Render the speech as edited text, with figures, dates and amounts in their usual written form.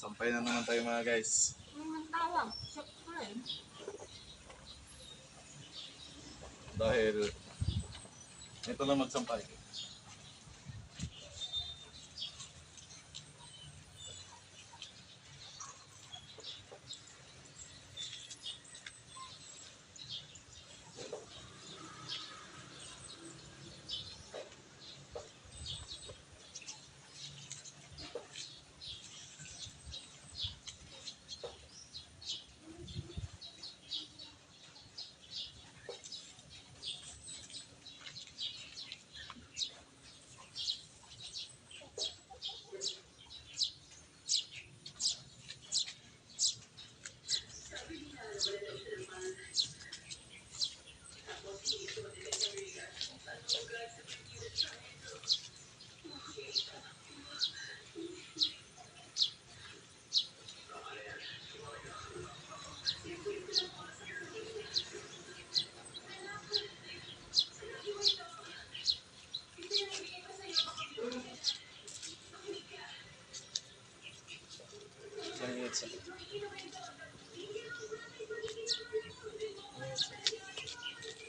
Sampay na naman tayo mga guys. Tawag. Siyempre. Dahil ito lang magsampay. Ilang minutes na?